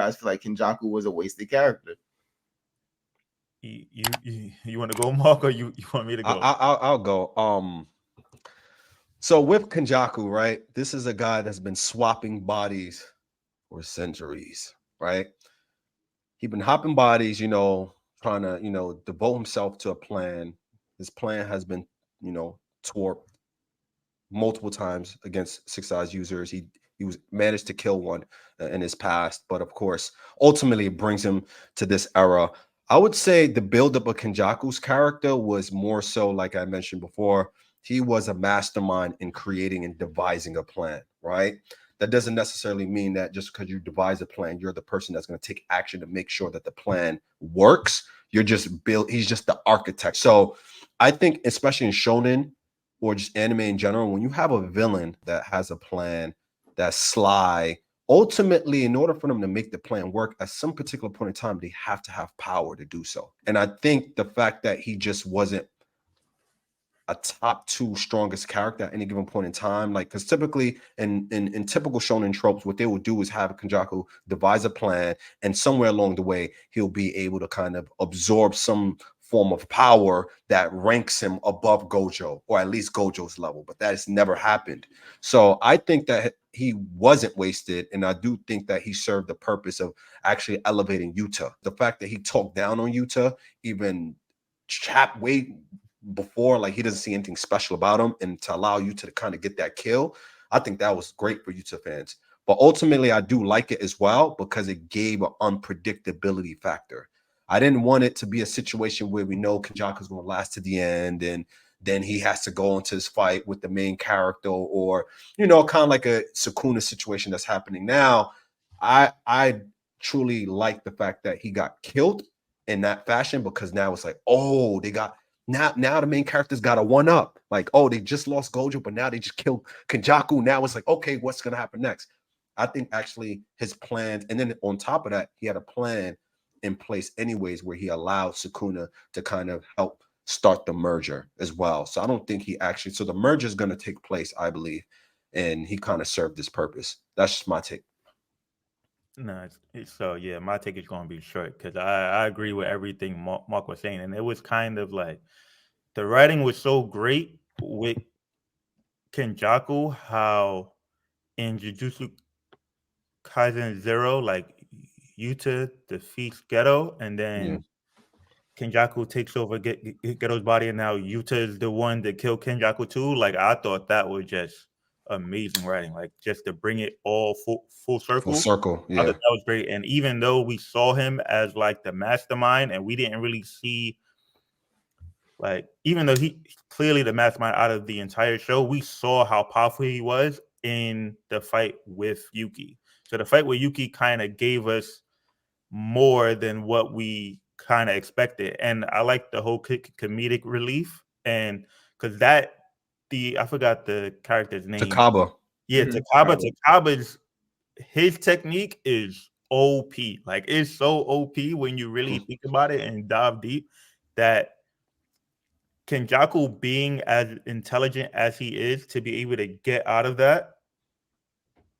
I feel like Kenjaku was a wasted character. You want to go, Mark, or you want me to go? I'll go. So with Kenjaku, right? This is a guy that's been swapping bodies for centuries, right? He's been hopping bodies, trying to, devote himself to a plan. His plan has been, torped multiple times against Six Eyes users. He was managed to kill one in his past, but of course, ultimately it brings him to this era. I would say the buildup of Kenjaku's character was more so, like I mentioned before, he was a mastermind in creating and devising a plan, right? That doesn't necessarily mean that just because you devise a plan, you're the person that's going to take action to make sure that the plan works. He's just the architect. So I think, especially in shonen or just anime in general, when you have a villain that has a plan that's sly, ultimately, in order for them to make the plan work, at some particular point in time, they have to have power to do so. And I think the fact that he just wasn't a top two strongest character at any given point in time, like, because typically in typical shonen tropes, what they will do is have Kenjaku devise a plan, and somewhere along the way he'll be able to kind of absorb some form of power that ranks him above Gojo, or at least Gojo's level, but that has never happened. So I think that he wasn't wasted, and I do think that he served the purpose of actually elevating Yuta. The fact that he talked down on Yuta, even chap way before, like he doesn't see anything special about him, and to allow you to kind of get that kill, I think that was great for Yuta fans. But ultimately, I do like it as well because it gave an unpredictability factor. I didn't want it to be a situation where we know Kenjaku's going to last to the end, and then he has to go into this fight with the main character, or kind of like a Sukuna situation that's happening now. I truly like the fact that he got killed in that fashion, because now it's like, oh, they got now the main character's got a one up. Like, oh, they just lost Gojo, but now they just killed Kenjaku. Now it's like, okay, what's gonna happen next? I think actually his plans, and then on top of that, he had a plan in place anyways, where he allowed Sukuna to kind of help start the merger as well. So I don't think so the merger is going to take place, I believe, and he kind of served this purpose. That's just my take. No, so yeah, my take is going to be short because I agree with everything Mark was saying, and it was kind of like the writing was so great with Kenjaku, how in Jujutsu Kaisen Zero, like Yuta defeats Geto, and Yeah. then Kenjaku takes over Geto's body, and now Yuta is the one that killed Kenjaku too. Like I thought that was just amazing writing, like just to bring it all full Full circle. circle. I thought Yeah. that was great. And even though we saw him as like the mastermind, and we didn't really see, like, even though he clearly the mastermind out of the entire show, we saw how powerful he was in the fight with Yuki. So the fight with Yuki kind of gave us more than what we kind of expected. And I like the whole comedic relief, and because I forgot the character's name. Takaba. Yeah, Takaba's his technique is OP. Like it's so OP when you really think about it and dive deep, that Kenjaku, being as intelligent as he is, to be able to get out of that,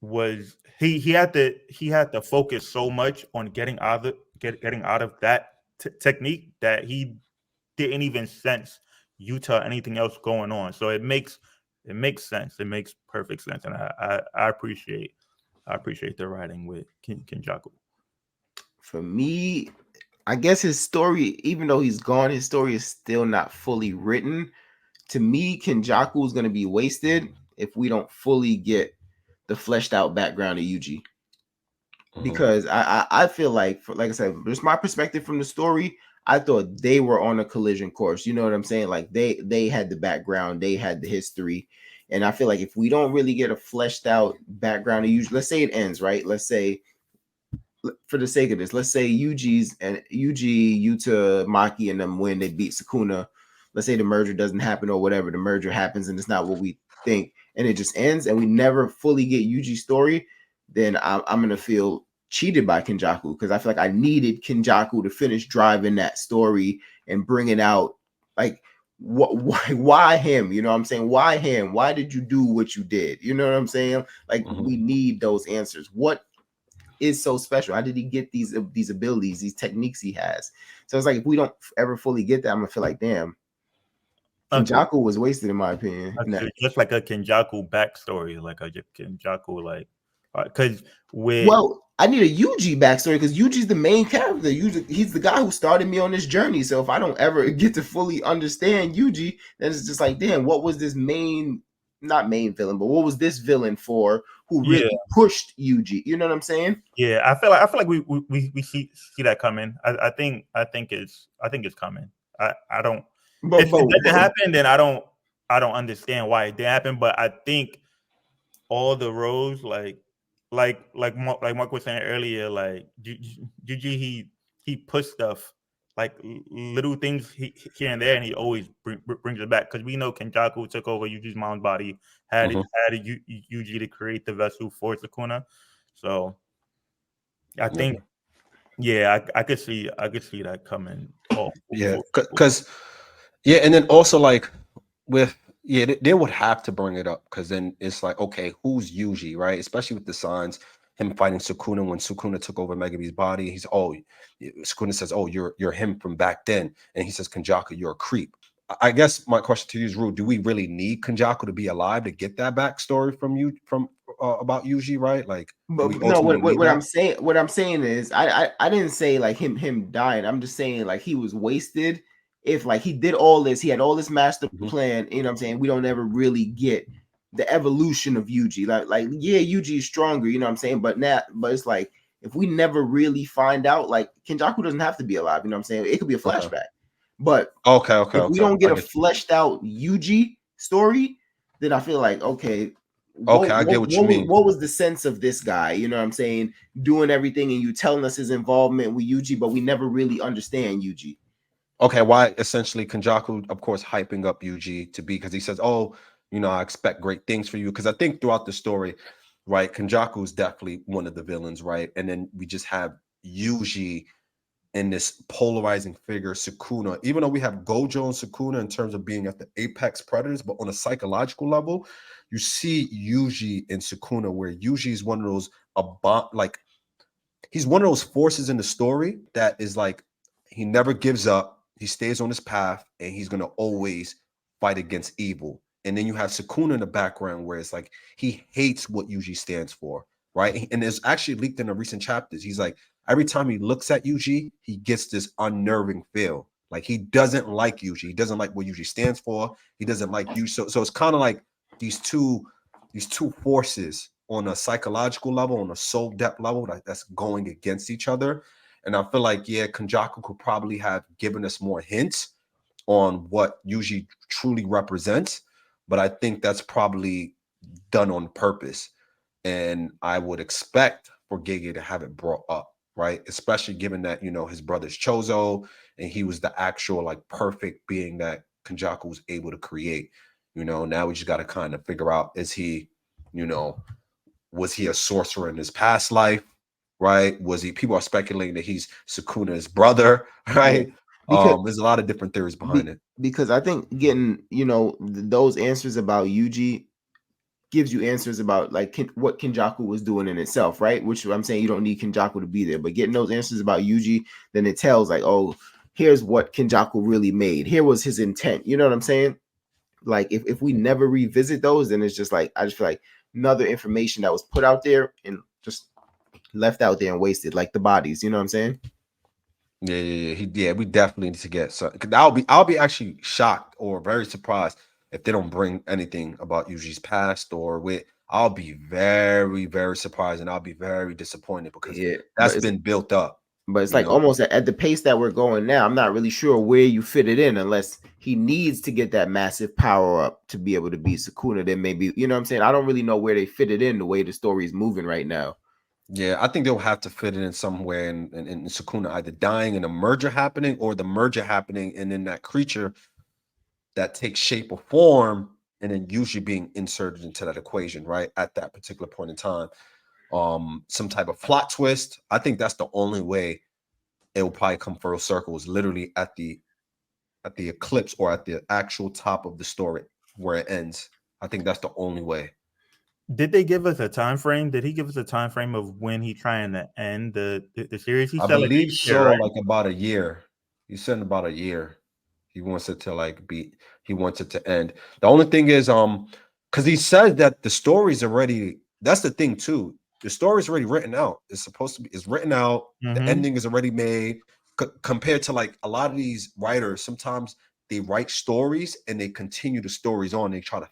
was he had to focus so much on getting out of getting out of that technique that he didn't even sense Yuta or anything else going on. So it makes sense. It makes perfect sense, and I appreciate the writing with Kenjaku. For me, I guess his story, even though he's gone, his story is still not fully written. To me, Kenjaku is going to be wasted if we don't fully get the fleshed out background of Yuji. Because I feel like, like I said, just my perspective from the story, I thought they were on a collision course. You know what I'm saying? Like they had the background, they had the history. And I feel like if we don't really get a fleshed out background of Yuji, let's say it ends, right? Let's say, for the sake of this, let's say Yuji, Yuta, Maki, and them win, they beat Sukuna. Let's say the merger doesn't happen, or whatever, the merger happens and it's not what we think, and it just ends, and we never fully get Yuji's story. Then I'm gonna feel cheated by Kenjaku, because I feel like I needed Kenjaku to finish driving that story and bring it out. Like, why him? You know what I'm saying? Why him? Why did you do what you did? You know what I'm saying? Like, we need those answers. What is so special? How did he get these abilities, these techniques he has? So it's like if we don't ever fully get that, I'm gonna feel like, damn, Okay. Kenjaku was wasted in my opinion. In that. Just like a Kenjaku backstory, like a Kenjaku, like because with Well, I need a Yuji backstory because Yuji's the main character. Yuji, he's the guy who started me on this journey. So if I don't ever get to fully understand Yuji, then it's just like, damn, what was this not main villain, but what was this villain for? Who really pushed Yuji? You know what I'm saying? Yeah, I feel like we see that coming. I think it's coming. I don't. If it doesn't happen, then I don't understand why it didn't happen. But I think all the roles, like Mark was saying earlier, like Juji, he pushed stuff, like little things here and there, and he always brings it back because we know Kenjaku took over Yuji's mom's body, had Yuji to create the vessel for Sukuna, so I think I could see that coming. Because and then also like with they would have to bring it up because then it's like, okay, who's Yuji, right? Especially with the signs, him fighting Sukuna when Sukuna took over Megabe's body. Sukuna says, oh, you're him from back then, and he says, Kenjaku, you're a creep. I guess my question to you is, Rue, do we really need Kenjaku to be alive to get that backstory from you about Yuji, right? Like, but no, what I'm saying is, I didn't say like him dying. I'm just saying like he was wasted. If like he did all this, he had all this master plan. You know what I'm saying? We don't ever really get the evolution of Yuji. Like yeah, Yuji is stronger. You know what I'm saying? But it's like if we never really find out, like Kenjaku doesn't have to be alive. You know what I'm saying? It could be a flashback. But if we don't get a fleshed out Yuji story, then I feel like I get what you mean. What was the sense of this guy? You know what I'm saying? Doing everything and you telling us his involvement with Yuji, but we never really understand Yuji. Okay, why essentially Kenjaku, of course, hyping up Yuji to be because he says, oh, I expect great things for you. Because I think throughout the story, right, Kenjaku is definitely one of the villains, right? And then we just have Yuji in this polarizing figure, Sukuna, even though we have Gojo and Sukuna in terms of being at the apex predators, but on a psychological level, you see Yuji and Sukuna, where Yuji is one of those he's one of those forces in the story that is like he never gives up, he stays on his path, and he's gonna always fight against evil. And then you have Sukuna in the background where it's like he hates what Yuji stands for, right? And it's actually leaked in the recent chapters. He's like, every time he looks at Yuji, he gets this unnerving feel. Like he doesn't like Yuji. He doesn't like what Yuji stands for. He doesn't like you. So it's kind of like these two forces on a psychological level, on a soul depth level that's going against each other. And I feel like, Kenjaku could probably have given us more hints on what Yuji truly represents. But I think that's probably done on purpose. And I would expect for Gege to have it brought up, right? Especially given that, his brother's Chozo, and he was the actual like perfect being that Kenjaku was able to create. Now we just got to kind of figure out, is he, was he a sorcerer in his past life, right? People are speculating that he's Sukuna's brother, right? There's a lot of different theories behind it. Because I think getting, those answers about Yuji gives you answers about like what Kenjaku was doing in itself, right? Which I'm saying you don't need Kenjaku to be there, but getting those answers about Yuji, then it tells like, oh, here's what Kenjaku really made. Here was his intent. You know what I'm saying? Like if we never revisit those, then it's just like I just feel like another information that was put out there and just left out there and wasted, like the bodies. You know what I'm saying? Yeah. We definitely need to get so. I'll be actually shocked or very surprised if they don't bring anything about Yuji's past I'll be very, very surprised and I'll be very disappointed because that's been built up. But it's like almost at the pace that we're going now, I'm not really sure where you fit it in unless he needs to get that massive power up to be able to beat Sukuna. Then maybe, you know what I'm saying? I don't really know where they fit it in the way the story is moving right now. Yeah, I think they'll have to fit it in somewhere in Sukuna either dying and a merger happening or the merger happening and then that creature that takes shape or form and then usually being inserted into that equation, right? At that particular point in time. Some type of plot twist. I think that's the only way it will probably come full circle is literally at the eclipse or at the actual top of the story where it ends. I think that's the only way. Did they give us a time frame? Did he give us a time frame of when he trying to end the series? He I said like believe a year, so, right? like about a year. He said about a year. He wants it to like be. He wants it to end. The only thing is, because he said that the story's already. That's the thing too. The story's already written out. It's supposed to be. It's written out. The Mm-hmm. ending is already made. Compared to like a lot of these writers, sometimes they write stories and they continue the stories on. They try to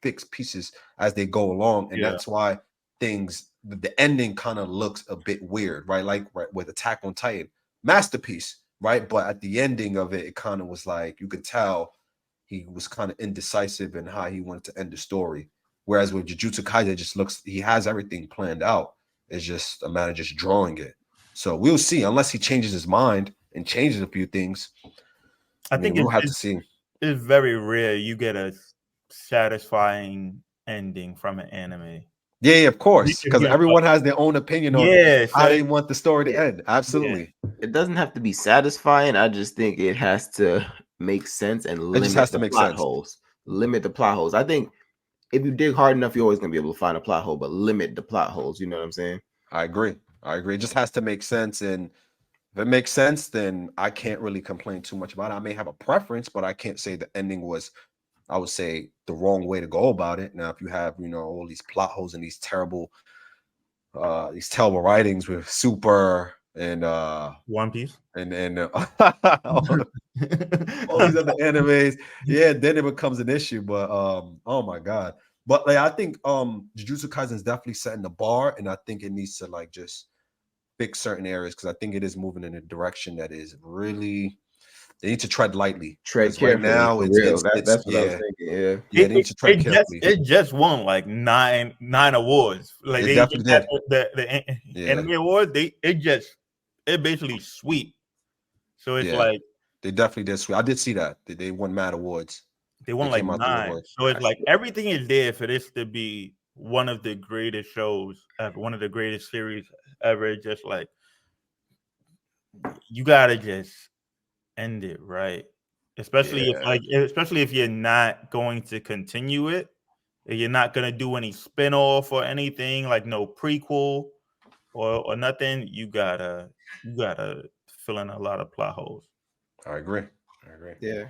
fix pieces as they go along, and Yeah. that's why the ending kind of looks a bit weird, right? Like right, with Attack on Titan, masterpiece, right? But at the ending of it, it kind of was like you could tell he was kind of indecisive in how he wanted to end the story. Whereas with Jujutsu Kaisen, it just looks he has everything planned out. It's just a matter of just drawing it. So we'll see, unless he changes his mind and changes a few things. I I mean, think we'll have to see. it's very rare you get a satisfying ending from an anime. Yeah, of course, If because you everyone has their own opinion on yeah, how so they want the story to Yeah, end. yeah. Absolutely. it doesn't have to be satisfying. I just think it has to make sense and It just limit has to the make plot sense. holes. Limit the plot holes. I think if you dig hard enough, you're always gonna be able to find a plot hole, but limit the plot holes. You know what I'm saying? I agree. I agree. It just has to make sense. And if it makes sense, then I can't really complain too much about it. I may have a preference, but I can't say the ending was, I would say, the wrong way to go about it. Now, if you have, all these plot holes and these terrible writings with Super One Piece. and all these other animes, yeah, then it becomes an issue. But oh my god. But like I think Jujutsu Kaisen is definitely setting the bar, and I think it needs to like just fix certain areas because I think it is moving in a direction that is really they need to tread lightly Tread because right carefully, now for it's real. it's That, it's that's what I was yeah thinking. Yeah. yeah they need to tread carefully. It just won like nine awards. Like It they just definitely had did. the Yeah, anime award. It basically sweep. So it's yeah, like they definitely did. Sweet. I did see that they won mad awards. they They won like came out the nine. awards. So it's I like see. everything is there for this to be one of the greatest shows ever, one of the greatest series ever. It's just like you gotta just end it right. Yeah, Especially if you're not going to continue it, if you're not gonna do any spin-off or anything, like no prequel or nothing, you gotta fill in a lot of plot holes. I agree. I agree. Yeah.